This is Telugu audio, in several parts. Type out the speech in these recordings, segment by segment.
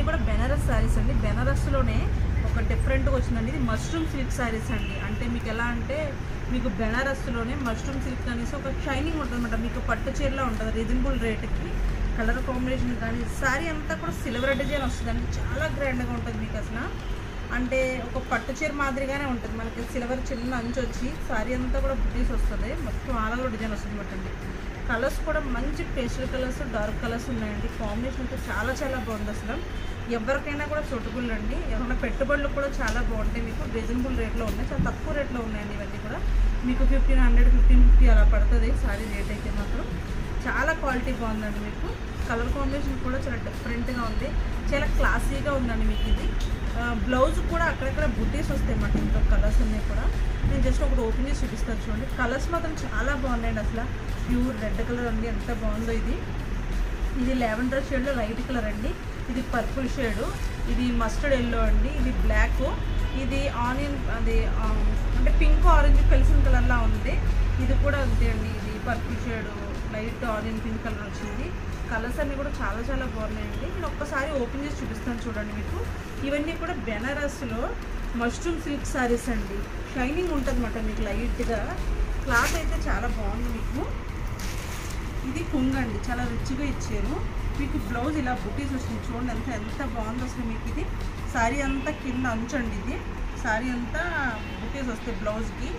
కూడా బెనారస్ శారీస్ అండి. బెనారస్లోనే ఒక డిఫరెంట్గా వచ్చిందండి. ఇది మష్రూమ్ సిల్క్ శారీస్ అండి. అంటే మీకు ఎలా అంటే మీకు బెనారస్లోనే మష్రూమ్ సిల్క్ అనేసి ఒక షైనింగ్ ఉంటుంది అనమాట. మీకు పట్టు చీరలా ఉంటుంది రీజనబుల్ రేట్కి. కలర్ కాంబినేషన్ కానీ శారీ అంతా కూడా సిల్వర్ డిజైన్ వస్తుందండి. చాలా గ్రాండ్గా ఉంటుంది మీకు అసలు. అంటే ఒక పట్టు చీర మాదిరిగానే ఉంటుంది. మనకి సిల్వర్ చిన్న అంచు వచ్చి శారీ అంతా కూడా బుటీస్ వస్తుంది. మొత్తం ఆల్ ఓవర్ డిజైన్ వస్తుంది అనమాట. కలర్స్ కూడా మంచి పేస్టల్ కలర్స్, డార్క్ కలర్స్ ఉన్నాయండి. కాంబినేషన్ అయితే చాలా చాలా బాగుంది అసలు. ఎవరికైనా కూడా సూటబుల్ అండి. ఎవరైనా పెట్టుబడులు కూడా చాలా బాగుంటాయి. మీకు రీజనబుల్ రేట్లో ఉన్నాయి, చాలా తక్కువ రేట్లో ఉన్నాయండి. ఇవన్నీ కూడా మీకు 1500, 1550 అలా పడుతుంది శారీ రేట్ అయితే మాత్రం. చాలా క్వాలిటీ బాగుందండి. మీకు కలర్ కాంబినేషన్ కూడా చాలా డిఫరెంట్గా ఉంది, చాలా క్లాసీగా ఉందండి. మీకు ఇది బ్లౌజ్ కూడా అక్కడక్కడ బుటీస్ వస్తాయి అన్నమాట. ఇంట్లో కలర్స్ అన్నీ కూడా నేను జస్ట్ ఒకటి ఓపెన్ చేసి చూపిస్తాను చూడండి. కలర్స్ మాత్రం చాలా బాగున్నాయండి అసలు. ప్యూర్ రెడ్ కలర్ అండి, ఎంత బాగుందో ఇది. ఇది లావెండర్ షేడ్లో లైట్ కలర్ అండి. ఇది పర్పుల్ షేడు, ఇది మస్టర్డ్ ఎల్లో అండి, ఇది బ్లాక్, ఇది ఆనియన్ అది అంటే పింక్ ఆరెంజ్ కలిసిన కలర్లా ఉంది. ఇది కూడా అంతే అండి. ఇది purple shade light onion pink colour వచ్చింది. కలర్స్ అన్నీ కూడా చాలా చాలా బాగున్నాయండి. నేను ఒక్కసారి ఓపెన్ చేసి చూపిస్తాను చూడండి మీకు. ఇవన్నీ కూడా బెనారస్లో మష్రూమ్ సిల్క్ శారీస్ అండి. షైనింగ్ ఉంటుంది అన్నమాట మీకు లైట్గా. క్లాత్ అయితే చాలా బాగుంది మీకు. ఇది కొంగు అండి, చాలా రిచ్గా ఇచ్చారు. మీకు బ్లౌజ్ ఇలా బుటీస్ వస్తుంది చూడండి, ఎంత బాగుంది అసలు. మీకు ఇది శారీ అంతా కింద అంచండి. ఇది శారీ అంతా బుటీస్ వస్తాయి బ్లౌజ్కి.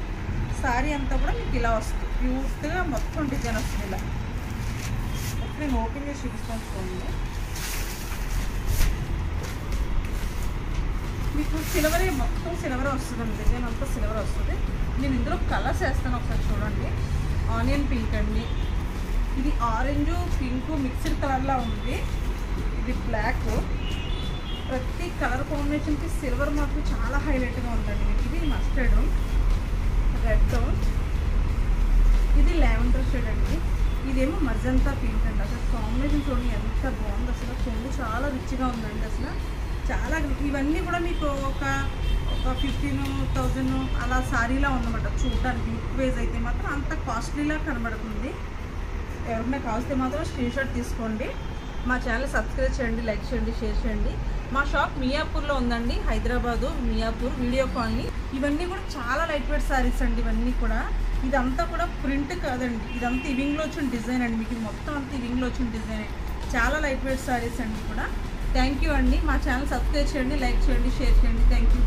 శారీ అంతా కూడా మీకు ఇలా వస్తుంది, క్యూట్గా మొత్తం డిజైన్ వస్తుంది ఇలా. నేను ఓపెన్ చేసి చూపిస్తాను చూడండి. మీకు సిల్వరే, మొత్తం సిల్వర్ వస్తుందండి. డిజైన్ అంతా సిల్వర్ వస్తుంది. నేను ఇందులో కలర్స్ వేస్తాను, ఒకసారి చూడండి. ఆనియన్ పింక్ అండి, ఇది ఆరెంజ్ పింక్ మిక్స్డ్ కలర్లా ఉంది, ఇది బ్లాక్. ప్రతి కలర్ కాంబినేషన్కి సిల్వర్ మాత్రం చాలా హైలైట్గా ఉందండి మీకు. ఇది మస్టర్డ్, రెడ్, ఇది లావెండర్ షేడ్ అండి, ఇదేమో మజంతా పింక్ అండి. అసలు కాంబినేషన్ చూడండి ఎంత బాగుంది అసలు. కొంగు చాలా రిచ్గా ఉందండి అసలు. చాలా ఇవన్నీ కూడా మీకు ఒక 15,000 అలా శారీలా ఉందన్నమాట. చూడడానికి లుక్ వైజ్ అయితే మాత్రం అంత కాస్ట్లీలా కనబడుతుంది. ఎవరైనా కావాల్స్తే మాత్రం స్క్రీన్ షాట్ తీసుకోండి. మా ఛానల్ సబ్స్క్రైబ్ చేయండి, లైక్ చేయండి, షేర్ చేయండి. మా షాప్ మియాపూర్లో ఉందండి, హైదరాబాదు మియాపూర్ వీడియో కాలనీ. ఇవన్నీ కూడా చాలా లైట్ వెయిట్ శారీస్ అండి. ఇవన్నీ కూడా ఇదంతా కూడా ప్రింట్ కాదండి, ఇదంతా ఇవింగ్లో వచ్చిన డిజైన్ అండి. మీకు మొత్తం అంతా ఇవింగ్లో వచ్చిన డిజైన్. చాలా లైట్ వెయిట్ శారీస్ అండి కూడా. థ్యాంక్ యూ అండి. మా ఛానల్ సబ్స్క్రైబ్ చేయండి, లైక్ చేయండి, షేర్ చేయండి. Thank you.